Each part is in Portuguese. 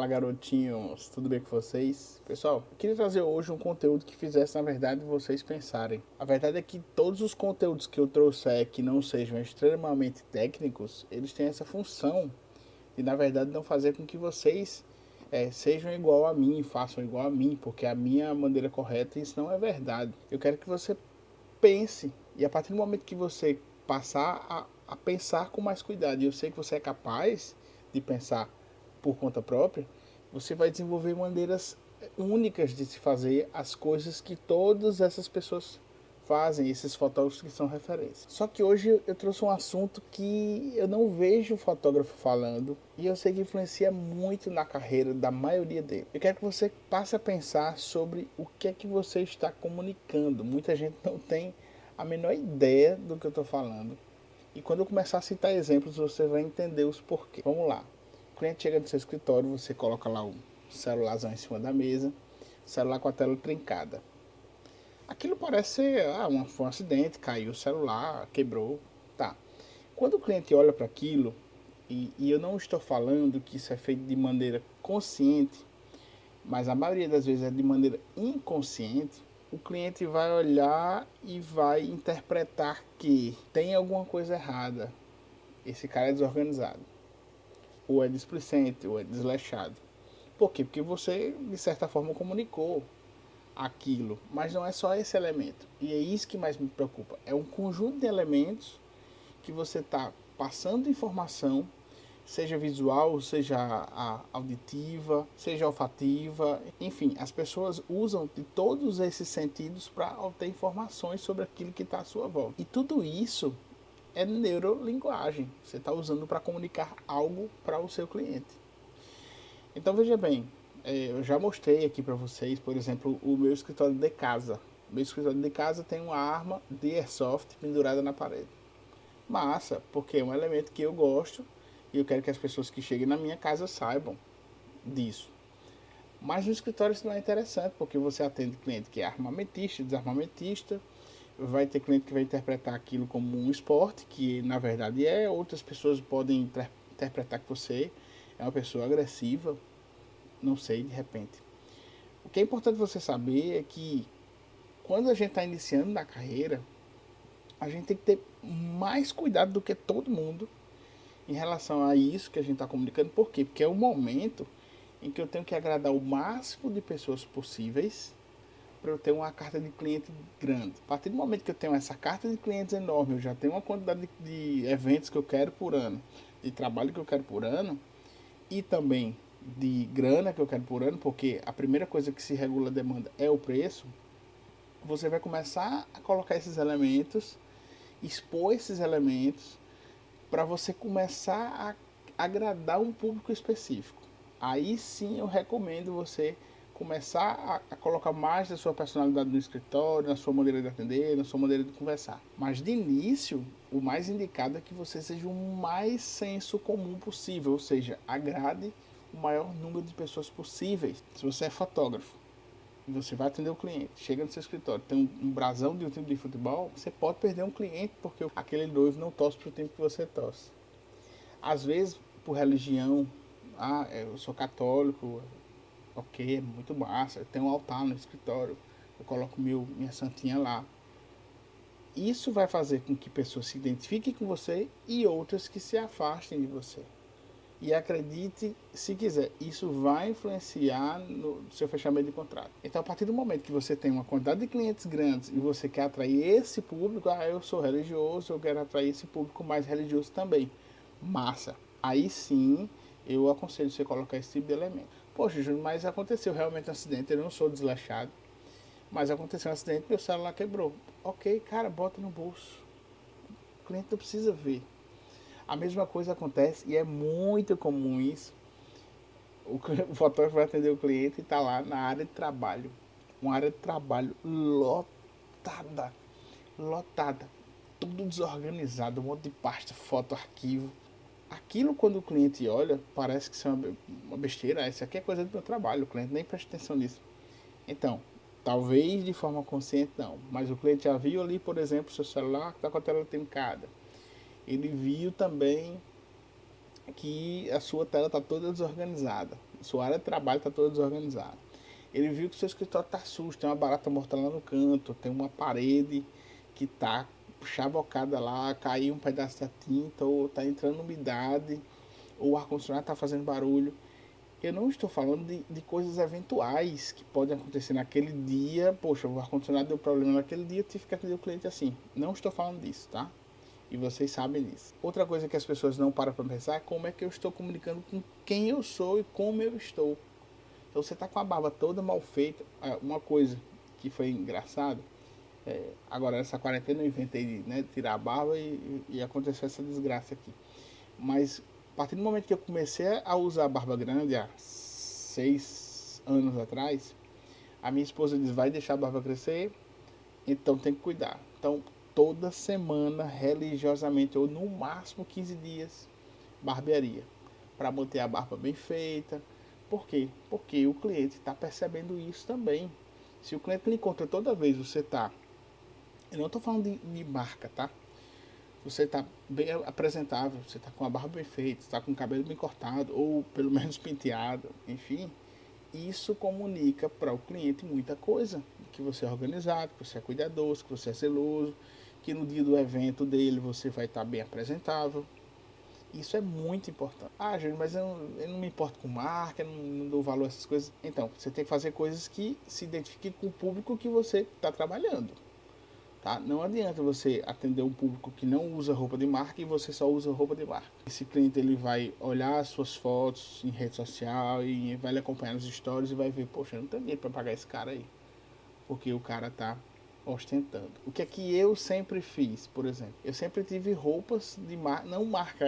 Fala garotinhos, tudo bem com vocês? Pessoal, eu queria trazer hoje um conteúdo que fizesse, na verdade, vocês pensarem. A verdade é que todos os conteúdos que eu trouxer que não sejam extremamente técnicos, eles têm essa função de, na verdade, não fazer com que vocês sejam igual a mim, façam igual a mim, porque a minha maneira correta, isso não é verdade. Eu quero que você pense, e a partir do momento que você passar a pensar com mais cuidado, e eu sei que você é capaz de pensar por conta própria, você vai desenvolver maneiras únicas de se fazer as coisas que todas essas pessoas fazem, esses fotógrafos que são referência. Só que hoje eu trouxe um assunto que eu não vejo o fotógrafo falando e eu sei que influencia muito na carreira da maioria dele. Eu quero que você passe a pensar sobre o que é que você está comunicando. Muita gente não tem a menor ideia do que eu estou falando. E quando eu começar a citar exemplos, você vai entender os porquês. Vamos lá. O cliente chega no seu escritório, você coloca lá o celularzão em cima da mesa, celular com a tela trincada. Aquilo parece ser foi um acidente, caiu o celular, quebrou, tá. Quando o cliente olha para aquilo, e eu não estou falando que isso é feito de maneira consciente, mas a maioria das vezes é de maneira inconsciente, o cliente vai olhar e vai interpretar que tem alguma coisa errada. Esse cara é desorganizado, ou é displicente, ou é desleixado. Por quê? Porque você, de certa forma, comunicou aquilo, mas não é só esse elemento. E é isso que mais me preocupa. É um conjunto de elementos que você está passando informação, seja visual, seja auditiva, seja olfativa, enfim, as pessoas usam de todos esses sentidos para obter informações sobre aquilo que está à sua volta. E tudo isso é neurolinguagem. Você está usando para comunicar algo para o seu cliente. Então veja bem, eu já mostrei aqui para vocês, por exemplo, o meu escritório de casa. O meu escritório de casa tem uma arma de airsoft pendurada na parede. Massa, porque é um elemento que eu gosto e eu quero que as pessoas que cheguem na minha casa saibam disso. Mas no escritório isso não é interessante, porque você atende cliente que é armamentista, desarmamentista, vai ter cliente que vai interpretar aquilo como um esporte, que na verdade é, outras pessoas podem interpretar que você é uma pessoa agressiva, não sei, de repente. O que é importante você saber é que quando a gente está iniciando na carreira, a gente tem que ter mais cuidado do que todo mundo em relação a isso que a gente está comunicando. Por quê? Porque é o momento em que eu tenho que agradar o máximo de pessoas possíveis para eu ter uma carta de cliente grande. A partir do momento que eu tenho essa carta de clientes enorme, eu já tenho uma quantidade de eventos que eu quero por ano, de trabalho que eu quero por ano, e também de grana que eu quero por ano, porque a primeira coisa que se regula a demanda é o preço, você vai começar a colocar esses elementos, expor esses elementos, para você começar a agradar um público específico. Aí sim eu recomendo você começar a colocar mais da sua personalidade no escritório, na sua maneira de atender, na sua maneira de conversar. Mas de início, o mais indicado é que você seja o mais senso comum possível, ou seja, agrade o maior número de pessoas possíveis. Se você é fotógrafo, você vai atender o cliente, chega no seu escritório, tem um brasão de um time de futebol, você pode perder um cliente porque aquele noivo não torce para o time que você torce. Às vezes, por religião, eu sou católico, ok, é muito massa, eu tenho um altar no escritório, eu coloco minha santinha lá. Isso vai fazer com que pessoas se identifiquem com você e outras que se afastem de você. E acredite, se quiser, isso vai influenciar no seu fechamento de contrato. Então, a partir do momento que você tem uma quantidade de clientes grandes e você quer atrair esse público, eu sou religioso, eu quero atrair esse público mais religioso também. Massa. Aí sim, eu aconselho você colocar esse tipo de elemento. Poxa, Júnior, mas aconteceu realmente um acidente, eu não sou desleixado, mas aconteceu um acidente, meu celular quebrou. Ok, cara, bota no bolso. O cliente não precisa ver. A mesma coisa acontece, e é muito comum isso, o fotógrafo vai atender o cliente e está lá na área de trabalho. Uma área de trabalho lotada, lotada, tudo desorganizado, um monte de pasta, foto, arquivo. Aquilo, quando o cliente olha, parece que isso é uma besteira. Isso aqui é coisa do meu trabalho, o cliente nem presta atenção nisso. Então, talvez de forma consciente não, mas o cliente já viu ali, por exemplo, seu celular que está com a tela trincada. Ele viu também que a sua tela está toda desorganizada. sua área de trabalho está toda desorganizada. Ele viu que o seu escritório está sujo, tem uma barata morta lá no canto, tem uma parede que está chavocada lá, caiu um pedaço da tinta, ou está entrando umidade, ou o ar-condicionado está fazendo barulho. Eu não estou falando de coisas eventuais que podem acontecer naquele dia. Poxa, o ar-condicionado deu problema naquele dia, eu tive que atender o cliente assim. Não estou falando disso, tá? E vocês sabem disso. Outra coisa que as pessoas não param para pensar é como é que eu estou comunicando com quem eu sou e como eu estou. Então você está com a barba toda mal feita. Uma coisa que foi engraçado, agora nessa quarentena eu inventei de, né, tirar a barba e aconteceu essa desgraça aqui. Mas a partir do momento que eu comecei a usar a barba grande, há 6 anos atrás, a minha esposa diz, vai deixar a barba crescer, então tem que cuidar. Então toda semana, religiosamente, ou no máximo 15 dias, barbearia. Para manter a barba bem feita. Por quê? Porque o cliente está percebendo isso também. Se o cliente lhe encontra toda vez, você está... Eu não estou falando de marca, tá? Você está bem apresentável, você está com a barba bem feita, está com o cabelo bem cortado, ou pelo menos penteado, enfim. Isso comunica para o cliente muita coisa. Que você é organizado, que você é cuidadoso, que você é zeloso, que no dia do evento dele você vai estar bem apresentável. Isso é muito importante. Ah, Júlio, mas eu não me importo com marca, não dou valor a essas coisas. Então, você tem que fazer coisas que se identifiquem com o público que você está trabalhando. Tá? Não adianta você atender um público que não usa roupa de marca e você só usa roupa de marca. Esse cliente ele vai olhar as suas fotos em rede social e vai lhe acompanhar nos stories e vai ver, poxa, eu não tenho dinheiro para pagar esse cara aí. Porque o cara tá ostentando. O que é que eu sempre fiz, por exemplo? Eu sempre tive roupas de marca, não marca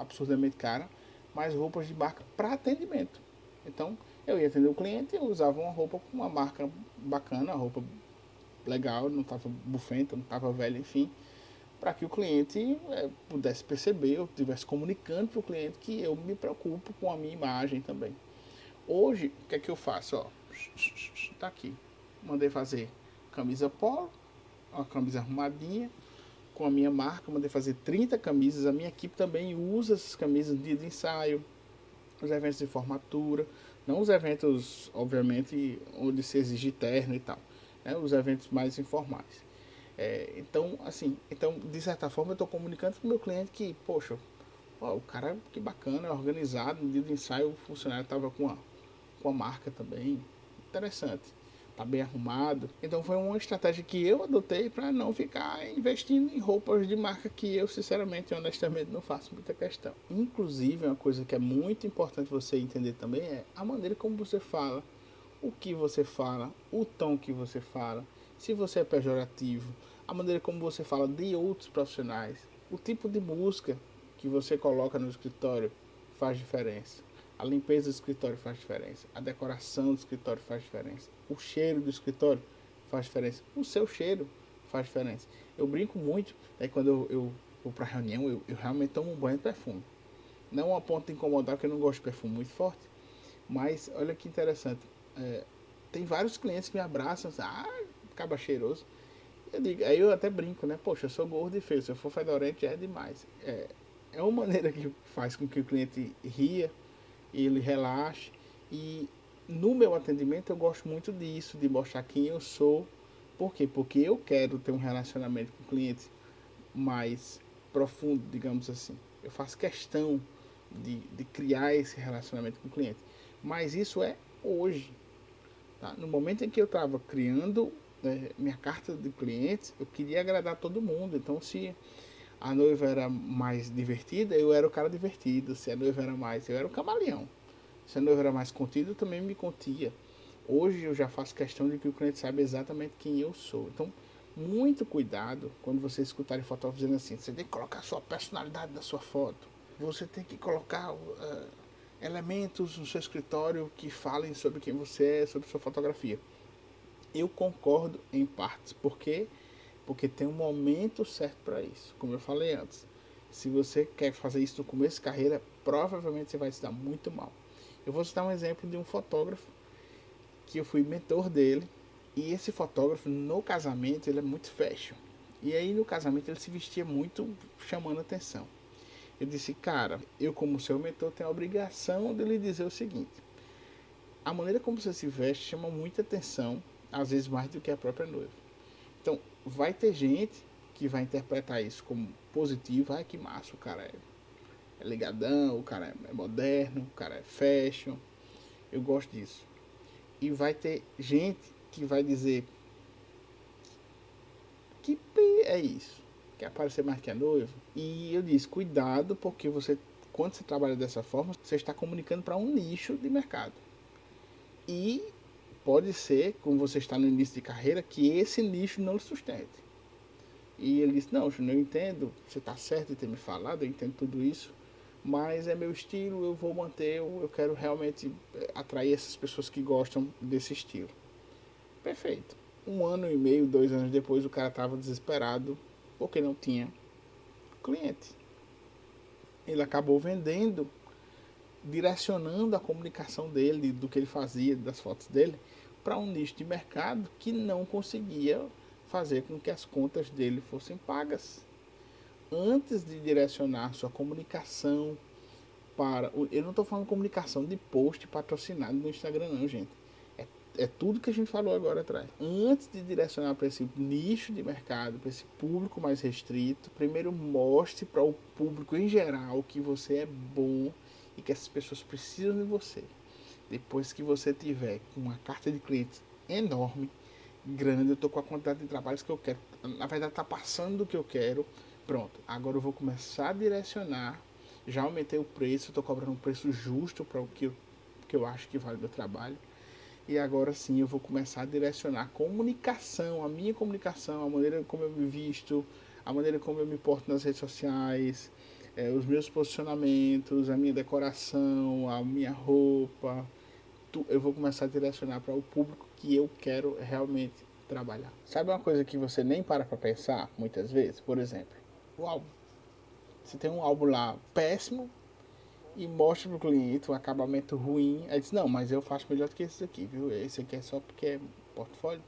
absurdamente cara, mas roupas de marca para atendimento. Então, eu ia atender o cliente e eu usava uma roupa com uma marca bacana, uma roupa legal, não estava bufenta, não estava velha, enfim, para que o cliente pudesse perceber, eu estivesse comunicando para o cliente que eu me preocupo com a minha imagem também. Hoje, o que é que eu faço? Ó, tá aqui. Mandei fazer camisa polo, uma camisa arrumadinha, com a minha marca. Mandei fazer 30 camisas. A minha equipe também usa essas camisas no dia de ensaio, os eventos de formatura. Não os eventos, obviamente, onde se exige terno e tal. Né? Os eventos mais informais. Então, assim, de certa forma eu estou comunicando para o meu cliente que, poxa, ó, o cara que bacana, é organizado, no dia do ensaio o funcionário estava com a marca também, interessante, tá bem arrumado. Então foi uma estratégia que eu adotei para não ficar investindo em roupas de marca que eu sinceramente e honestamente não faço muita questão. Inclusive, uma coisa que é muito importante você entender também é a maneira como você fala, o que você fala, o tom que você fala, se você é pejorativo, a maneira como você fala de outros profissionais, o tipo de música que você coloca no escritório faz diferença. A limpeza do escritório faz diferença. A decoração do escritório faz diferença. O cheiro do escritório faz diferença. O seu cheiro faz diferença. Eu brinco muito, quando eu vou para reunião, eu realmente tomo um banho de perfume. Não a ponto de incomodar, porque eu não gosto de perfume muito forte. Mas olha que interessante. Tem vários clientes que me abraçam, acaba cheiroso. Eu digo, aí eu até brinco, né? Poxa, eu sou gordo e feio, se eu for fedorento já é demais. É uma maneira que faz com que o cliente ria, ele relaxe. E no meu atendimento eu gosto muito disso, de mostrar quem eu sou. Por quê? Porque eu quero ter um relacionamento com o cliente mais profundo, digamos assim. Eu faço questão de criar esse relacionamento com o cliente. Mas isso é hoje. Tá? No momento em que eu estava criando minha carta de clientes, eu queria agradar todo mundo. Então, se a noiva era mais divertida, eu era o cara divertido. Se a noiva era mais, eu era o camaleão. Se a noiva era mais contida, eu também me contia. Hoje eu já faço questão de que o cliente saiba exatamente quem eu sou. Então, muito cuidado quando você escutar fotógrafos dizendo assim, você tem que colocar a sua personalidade na sua foto. Você tem que colocar elementos no seu escritório que falem sobre quem você é, sobre sua fotografia. Eu concordo em partes. Por quê? Porque tem um momento certo para isso. Como eu falei antes, se você quer fazer isso no começo de carreira, provavelmente você vai se dar muito mal. Eu vou citar um exemplo de um fotógrafo que eu fui mentor dele. E esse fotógrafo, no casamento, ele é muito fashion. E aí, no casamento, ele se vestia muito chamando atenção. Eu disse, cara, eu como seu mentor tenho a obrigação de lhe dizer o seguinte. A maneira como você se veste chama muita atenção, às vezes mais do que a própria noiva. Então, vai ter gente que vai interpretar isso como positivo. Ai, que massa, o cara é ligadão, o cara é moderno, o cara é fashion. Eu gosto disso. E vai ter gente que vai dizer que é isso, quer aparecer mais que a noiva. E eu disse, cuidado, porque quando você trabalha dessa forma, você está comunicando para um nicho de mercado. E pode ser, como você está no início de carreira, que esse nicho não lhe sustente. E ele disse, não, Júnior, eu entendo, você está certo de ter me falado, eu entendo tudo isso, mas é meu estilo, eu vou manter, eu quero realmente atrair essas pessoas que gostam desse estilo. Perfeito. 1 ano e meio, 2 anos depois, o cara estava desesperado porque não tinha cliente. Ele acabou vendendo, direcionando a comunicação dele, do que ele fazia, das fotos dele, para um nicho de mercado que não conseguia fazer com que as contas dele fossem pagas. Antes de direcionar sua comunicação para... Eu não estou falando comunicação de post patrocinado no Instagram não, gente. É tudo que a gente falou agora atrás. Antes de direcionar para esse nicho de mercado, para esse público mais restrito, primeiro mostre para o público em geral que você é bom e que essas pessoas precisam de você. Depois que você tiver uma carta de clientes enorme, grande, eu estou com a quantidade de trabalhos que eu quero, na verdade está passando do que eu quero, pronto, agora eu vou começar a direcionar, já aumentei o preço, estou cobrando um preço justo para o que eu acho que vale o meu trabalho. E agora sim eu vou começar a direcionar a comunicação, a minha comunicação, a maneira como eu me visto, a maneira como eu me porto nas redes sociais, os meus posicionamentos, a minha decoração, a minha roupa. Eu vou começar a direcionar para o público que eu quero realmente trabalhar. Sabe uma coisa que você nem para pensar muitas vezes? Por exemplo, o álbum. Você tem um álbum lá péssimo, e mostra pro cliente um acabamento ruim. Aí diz, não, mas eu faço melhor do que esse aqui, viu? Esse aqui é só porque é portfólio.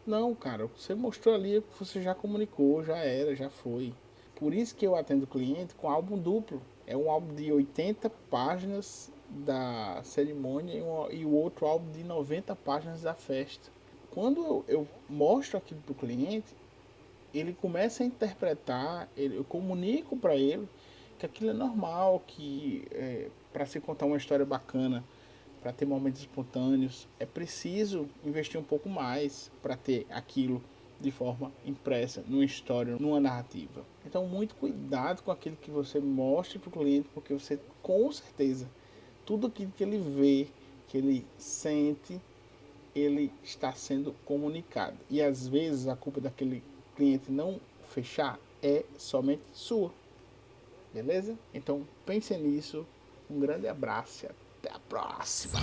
Não, cara, você mostrou ali, você já comunicou, já era, já foi. Por isso que eu atendo o cliente com álbum duplo. É um álbum de 80 páginas da cerimônia e o outro álbum de 90 páginas da festa. Quando eu mostro aquilo pro cliente, ele começa a interpretar, eu comunico para ele que aquilo é normal, que para se contar uma história bacana, para ter momentos espontâneos, é preciso investir um pouco mais para ter aquilo de forma impressa, numa história, numa narrativa. Então, muito cuidado com aquilo que você mostra para o cliente, porque você, com certeza, tudo aquilo que ele vê, que ele sente, ele está sendo comunicado. E às vezes a culpa daquele cliente não fechar é somente sua. Beleza? Então pense nisso. Um grande abraço e até a próxima.